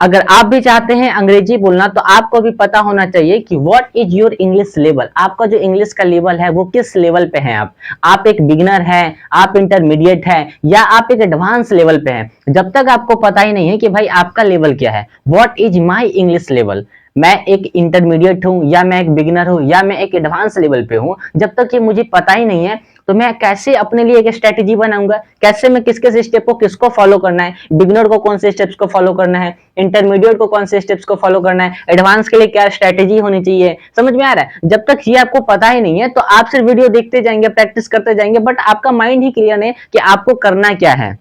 अगर आप भी चाहते हैं अंग्रेजी बोलना तो आपको भी पता होना चाहिए कि what is your English level. आपका जो इंग्लिश का लेवल है वो किस लेवल पे है। आप एक बिगिनर है, आप इंटरमीडिएट है, या आप एक एडवांस लेवल पे हैं। जब तक आपको पता ही नहीं है कि भाई आपका लेवल क्या है, what is my English level, मैं एक इंटरमीडिएट हूं या मैं एक बिगिनर हूं या मैं एक एडवांस लेवल पे हूं, जब तक ये मुझे पता ही नहीं है तो मैं कैसे अपने लिए एक स्ट्रेटेजी बनाऊंगा, कैसे मैं किस किस स्टेप को किसको फॉलो करना है, बिगिनर को कौन से स्टेप्स को फॉलो करना है, इंटरमीडिएट को कौन से स्टेप्स को फॉलो करना है, एडवांस के लिए क्या स्ट्रेटेजी होनी चाहिए। समझ में आ रहा है? जब तक ये आपको पता ही नहीं है तो आप सिर्फ वीडियो देखते जाएंगे, प्रैक्टिस करते जाएंगे, बट आपका माइंड ही क्लियर नहीं कि आपको करना क्या है,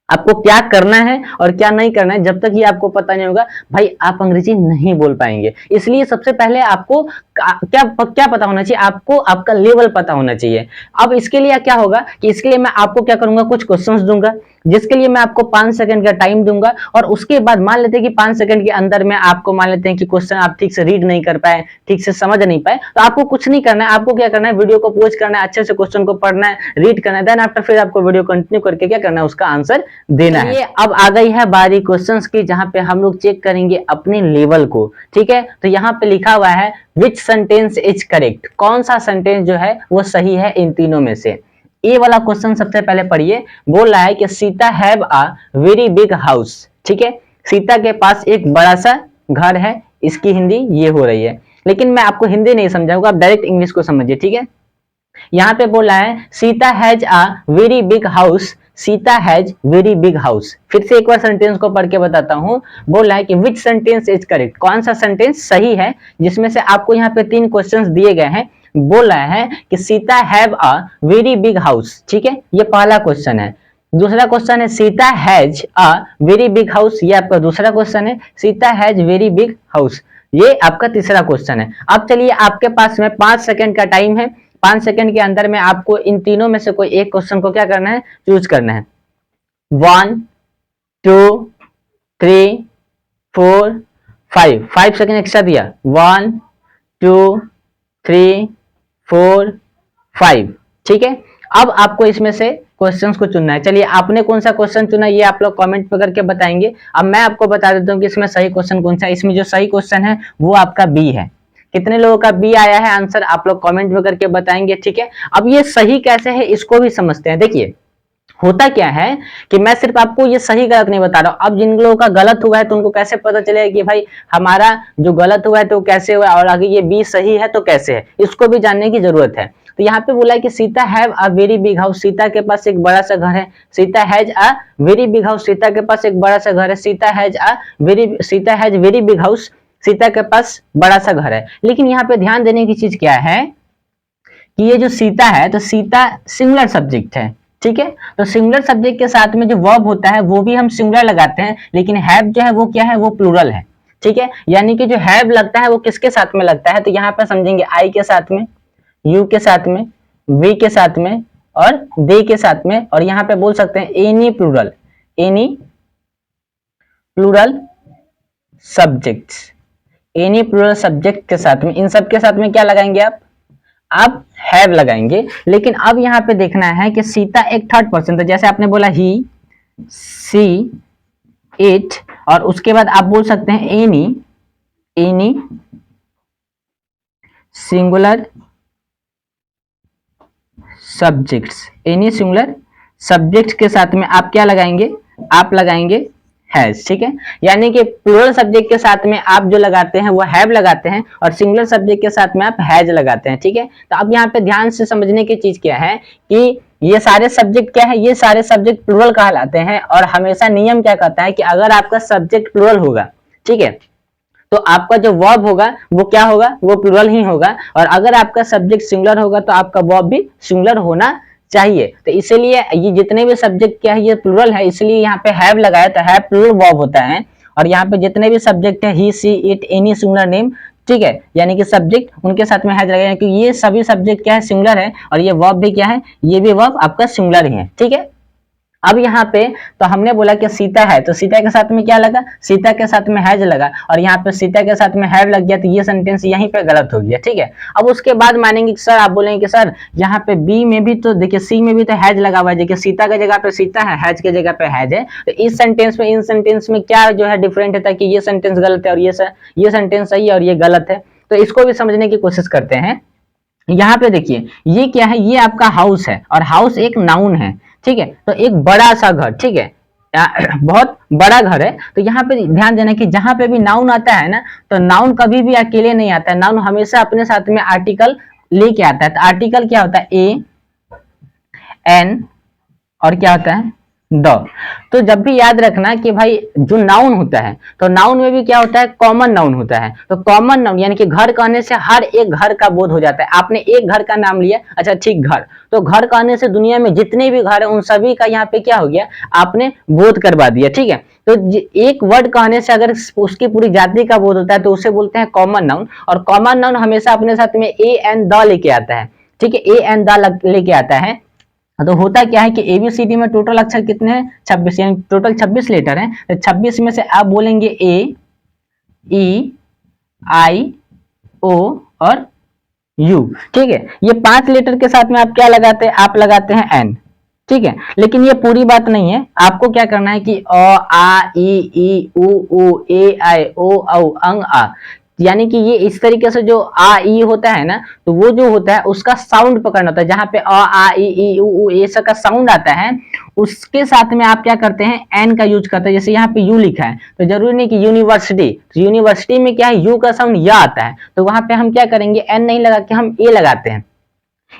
आपको क्या करना है और क्या नहीं करना है। जब तक ये आपको पता नहीं होगा भाई आप अंग्रेजी नहीं बोल पाएंगे। इसलिए सबसे पहले आपको क्या क्या पता होना चाहिए, आपको आपका लेवल पता होना चाहिए। अब इसके लिए क्या होगा कि इसके लिए मैं आपको क्या करूंगा, कुछ क्वेश्चंस दूंगा जिसके लिए मैं आपको 5 सेकंड का टाइम दूंगा, और उसके बाद मान लेते हैं कि 5 सेकंड के अंदर में आपको मान लेते हैं कि क्वेश्चन आप ठीक से रीड नहीं कर पाए, ठीक से समझ नहीं पाए, तो आपको कुछ नहीं करना है। आपको क्या करना है, वीडियो को पॉज करना है, अच्छे से क्वेश्चन को पढ़ना है, रीड करना है, देन आफ्टर फिर आपको वीडियो कंटिन्यू करके क्या करना है, उसका आंसर देना है। ये अब आ गई है बारी क्वेश्चंस की, जहां पे हम लोग चेक करेंगे अपने लेवल को। ठीक है, तो यहाँ पे लिखा हुआ है विच सेंटेंस इज करेक्ट, कौन सा सेंटेंस जो है वो सही है इन तीनों में से। ये वाला क्वेश्चन सबसे पहले पढ़िए। बोल रहा है कि Sita have a very big house. ठीक है, सीता के पास एक बड़ा सा घर है। इसकी हिंदी ये हो रही है, लेकिन मैं आपको हिंदी नहीं समझाऊंगा, आप डायरेक्ट इंग्लिश को समझिए। ठीक है, यहाँ पे बोला है Sita has a very big house, Sita has very big house. फिर से एक बार सेंटेंस को पढ़ के बताता हूँ। बोल रहा है कि विच सेंटेंस इज करेक्ट, कौन सा सेंटेंस सही है, जिसमें से आपको यहाँ पे 3 क्वेश्चंस दिए गए हैं। बोल रहा है कि Sita have a very big house. ठीक है, ये पहला क्वेश्चन है। दूसरा क्वेश्चन है Sita has a very big house, ये आपका दूसरा क्वेश्चन है। Sita has very big house, ये आपका तीसरा क्वेश्चन है। अब चलिए, आपके पास में 5 सेकंड का टाइम है। 5 सेकंड के अंदर में आपको इन तीनों में से कोई एक क्वेश्चन को क्या करना है, चूज करना है। 1 2 3 4 5 सेकंड एक्स्ट्रा दिया। 1 2 3 4 5। ठीक है, अब आपको इसमें से क्वेश्चंस को चुनना है। चलिए, आपने कौन सा क्वेश्चन चुना ये आप लोग कमेंट में करके बताएंगे। अब मैं आपको बता देता हूँ कि इसमें सही क्वेश्चन कौन सा है। इसमें जो सही क्वेश्चन है वो आपका बी है। कितने लोगों का बी आया है आंसर, आप लोग कमेंट में करके बताएंगे। ठीक है, अब ये सही कैसे है इसको भी समझते हैं। देखिए, होता क्या है कि मैं सिर्फ आपको ये सही गलत नहीं बता रहा हूं। अब जिन लोगों का गलत हुआ है तो उनको कैसे पता चलेगा कि भाई हमारा जो गलत हुआ है तो कैसे हुआ, और आगे ये बी सही है तो कैसे है, इसको भी जानने की जरूरत है। तो यहाँ पे बोला है कि Sita have a very big house, Sita के पास एक बड़ा सा घर है। Sita has a very big house, Sita के पास एक बड़ा सा घर है। Sita has very big house, Sita के पास बड़ा सा घर है। लेकिन यहाँ पे ध्यान देने की चीज क्या है कि ये जो सीता है तो सीता सिंगुलर सब्जेक्ट है। ठीक है, तो सिंगुलर सब्जेक्ट के साथ में जो वर्ब होता है वो भी हम सिंगुलर लगाते हैं, लेकिन हैव जो है वो क्या है, वो प्लूरल है। ठीक है, यानी कि जो हैव लगता है वो किसके साथ में लगता है, तो यहाँ पे समझेंगे आई के साथ में, यू के साथ में, वी के साथ में और दे के साथ में, और यहाँ पे बोल सकते हैं any plural subjects, any plural subject के साथ में, इन सब के साथ में क्या लगाएंगे आप हैव लगाएंगे। लेकिन अब यहाँ पे देखना है कि सीता एक थर्ड पर्सन था। जैसे आपने बोला ही, सी, इट, और उसके बाद आप बोल सकते हैं any singular subjects, any singular subject के साथ में आप क्या लगाएंगे, आप लगाएंगे हैज। ठीक है, यानी कि प्लूरल सब्जेक्ट के साथ में आप जो लगाते हैं वो हैव लगाते हैं, और सिंगुलर सब्जेक्ट के साथ में आप हैज लगाते हैं। ठीक है, तो अब यहाँ पे ध्यान से समझने की चीज क्या है कि ये सारे सब्जेक्ट क्या है, ये सारे सब्जेक्ट प्लूरल कहलाते हैं। और हमेशा नियम क्या कहता है कि अगर आपका सब्जेक्ट प्लूरल होगा, ठीक है, तो आपका जो वर्ब होगा वो क्या होगा, वो प्लूरल ही होगा। और अगर आपका सब्जेक्ट सिंगुलर होगा तो आपका वर्ब भी सिंगुलर होना चाहिए। तो इसीलिए ये जितने भी सब्जेक्ट क्या है ये प्लूरल है, इसलिए यहाँ पे हैव लगाया, तो हैव प्लूरल वर्ब होता है। और यहाँ पे जितने भी सब्जेक्ट है, ही, सी, इट, एनी सिंगुलर नेम, ठीक है, यानी कि सब्जेक्ट उनके साथ में हैज लगाया, क्योंकि ये सभी सब्जेक्ट क्या है, सिंगुलर है, और ये वर्ब भी क्या है, ये भी वर्ब आपका सिंगुलर ही है। ठीक है, अब यहाँ पे तो हमने बोला कि सीता है, तो सीता के साथ में क्या लगा, सीता के साथ में हैज लगा, और यहाँ पे सीता के साथ में हैव लग गया, तो ये सेंटेंस यहीं पे गलत हो गया, ठीक है। अब उसके बाद मानेंगे सर, आप बोलेंगे कि सर यहाँ पे बी में भी तो देखिए, सी में भी तो हैज लगा हुआ है, देखिए सीता की जगह पे सीता है, हैज की जगह पे हैज है, तो इस सेंटेंस में इन सेंटेंस में क्या जो है डिफरेंट है, ताकि ये सेंटेंस गलत है और ये सेंटेंस सही है और ये गलत है। तो इसको भी समझने की कोशिश करते हैं। यहाँ पे देखिए ये क्या है, ये आपका हाउस है, और हाउस एक नाउन है, ठीक है। तो एक बड़ा सा घर, ठीक है, बहुत बड़ा घर है। तो यहाँ पे ध्यान देना कि जहां पे भी नाउन आता है ना, तो नाउन कभी भी अकेले नहीं आता है, नाउन हमेशा अपने साथ में आर्टिकल लेके आता है। तो आर्टिकल क्या होता है, ए एन और क्या होता है, द। तो जब भी याद रखना कि भाई जो नाउन होता है, तो नाउन में भी क्या होता है, कॉमन नाउन होता है। तो कॉमन नाउन यानी कि घर कहने से हर एक घर का बोध हो जाता है। आपने एक घर का नाम लिया, अच्छा ठीक घर, तो घर कहने से दुनिया में जितने भी घर है उन सभी का यहाँ पे क्या हो गया, आपने बोध करवा दिया, ठीक है। तो एक वर्ड कहने से अगर उसकी पूरी जाति का बोध होता है तो उसे बोलते हैं कॉमन नाउन, और कॉमन नाउन हमेशा अपने साथ में ए एन द लेके आता है, ठीक है, ए एन द लेके आता है। तो होता क्या है कि एबीसीडी में टोटल अक्षर कितने हैं, 26, यानी टोटल 26 लेटर हैं। तो 26 में से आप बोलेंगे ए, ई, आई, ओ और यू, ठीक है। ये 5 लेटर के साथ में आप क्या लगाते हैं, आप लगाते हैं एन, ठीक है। लेकिन ये पूरी बात नहीं है, आपको क्या करना है कि अ आ ई उ ए आई ओ औ अंग आ, यानी कि ये इस तरीके से जो आ ई होता है ना, तो वो जो होता है उसका साउंड पकड़ना होता है। जहां पे अ आ ई उ ए सब का साउंड आता है, उसके साथ में आप क्या करते हैं, एन का यूज करते हैं। जैसे यहाँ पे यू लिखा है, तो जरूरी नहीं कि यूनिवर्सिटी, तो यूनिवर्सिटी में क्या है, यू का साउंड या आता है, तो वहां पे हम क्या करेंगे, एन नहीं लगा के हम ए लगाते हैं।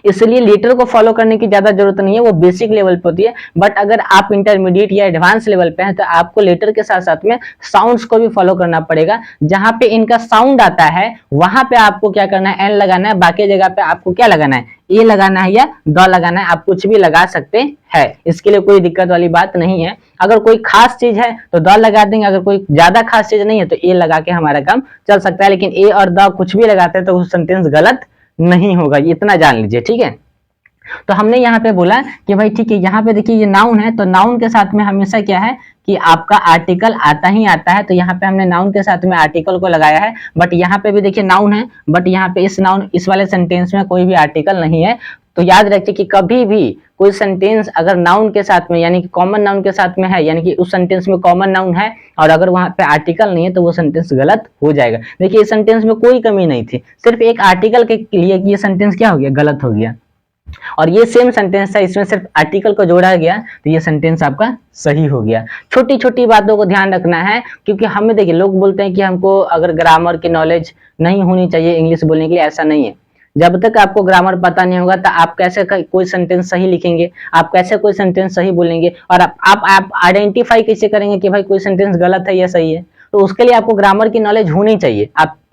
इसलिए लेटर को फॉलो करने की ज्यादा जरूरत नहीं है, वो बेसिक लेवल पे होती है। बट अगर आप इंटरमीडिएट या एडवांस लेवल पे हैं तो आपको लेटर के साथ साथ में साउंड्स को भी फॉलो करना पड़ेगा। जहां पे इनका साउंड आता है वहां पे आपको क्या करना है, एन लगाना है, बाकी जगह पे आपको क्या लगाना है, ए लगाना है या द लगाना है, आप कुछ भी लगा सकते हैं, इसके लिए कोई दिक्कत वाली बात नहीं है। अगर कोई खास चीज है तो द लगा देंगे, अगर कोई ज्यादा खास चीज नहीं है तो ए लगा के हमारा काम चल सकता है। लेकिन ए और द कुछ भी लगाते हैं तो वो सेंटेंस गलत नहीं होगा, इतना जान लीजिए, ठीक है। तो हमने यहाँ पे बोला कि भाई ठीक है, यहाँ पे देखिए ये नाउन है, तो नाउन के साथ में हमेशा क्या है कि आपका आर्टिकल आता ही आता है। तो यहाँ पे हमने नाउन के साथ में आर्टिकल को लगाया है, बट यहाँ पे भी देखिए नाउन है, बट यहाँ पे इस वाले सेंटेंस में कोई भी आर्टिकल नहीं है। तो याद रखिए कि कभी भी कोई सेंटेंस अगर नाउन के साथ में यानी कि कॉमन नाउन के साथ में है, यानी कि उस सेंटेंस में कॉमन नाउन है और अगर वहां पे आर्टिकल नहीं है तो वो सेंटेंस गलत हो जाएगा। देखिए इस सेंटेंस में कोई कमी नहीं थी, सिर्फ एक आर्टिकल के लिए ये सेंटेंस क्या हो गया, गलत हो गया। और ये सेम सेंटेंस था, इसमें सिर्फ आर्टिकल को जोड़ा गया तो ये सेंटेंस आपका सही हो गया। छोटी छोटी बातों को ध्यान रखना है, क्योंकि हमें देखिए लोग बोलते हैं कि हमको अगर ग्रामर की नॉलेज नहीं होनी चाहिए इंग्लिश बोलने के लिए, ऐसा नहीं है। जब तक आपको ग्रामर पता नहीं होगा तो आप कैसे कोई सेंटेंस सही लिखेंगे, आप कैसे कोई सेंटेंस सही बोलेंगे, और आप आइडेंटिफाई कैसे करेंगे कि भाई कोई सेंटेंस गलत है या सही है। तो उसके लिए आपको ग्रामर की नॉलेज होनी चाहिए,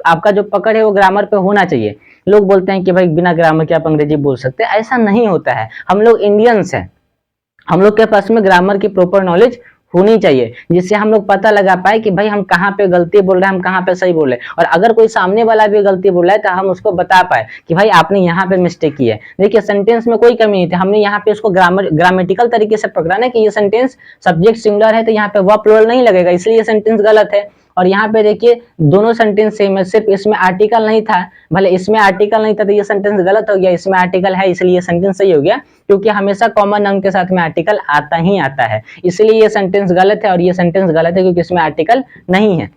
आपका जो पकड़ है वो ग्रामर पे होना चाहिए। लोग बोलते हैं कि भाई बिना ग्रामर के आप अंग्रेजी बोल सकते हैं, ऐसा नहीं होता है। हम लोग इंडियंस हैं, हम लोग के पास में ग्रामर की प्रॉपर नॉलेज होनी चाहिए, जिससे हम लोग पता लगा पाए कि भाई हम कहाँ पे गलती बोल रहे हैं, हम कहाँ पे सही बोल रहे हैं। और अगर कोई सामने वाला भी गलती बोल रहा है तो हम उसको बता पाए कि भाई आपने यहाँ पे मिस्टेक की है। देखिए सेंटेंस में कोई कमी नहीं थी, हमने यहाँ पे उसको ग्रामेटिकल तरीके से पकड़ा ना कि ये सेंटेंस सब्जेक्ट सिंगुलर है तो यहाँ पे वर्ब प्लूरल नहीं लगेगा, इसलिए ये सेंटेंस गलत है। और यहाँ पे देखिए दोनों सेंटेंस सेम है, सिर्फ इसमें आर्टिकल नहीं था, भले इसमें आर्टिकल नहीं था तो ये सेंटेंस गलत हो गया, इसमें आर्टिकल है इसलिए ये सेंटेंस सही हो गया, क्योंकि हमेशा कॉमन नाउन के साथ में आर्टिकल आता ही आता है, इसलिए ये सेंटेंस गलत है। और ये सेंटेंस गलत है क्योंकि इसमें आर्टिकल नहीं है।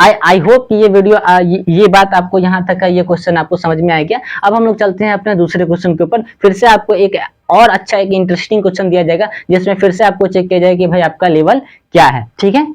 आई होप कि ये वीडियो ये बात आपको यहाँ तक का ये क्वेश्चन आपको समझ में आ गया। अब हम लोग चलते हैं अपने दूसरे क्वेश्चन के ऊपर। फिर से आपको एक और अच्छा एक इंटरेस्टिंग क्वेश्चन दिया जाएगा जिसमें फिर से आपको चेक किया जाएगा कि भाई आपका लेवल क्या है, ठीक है।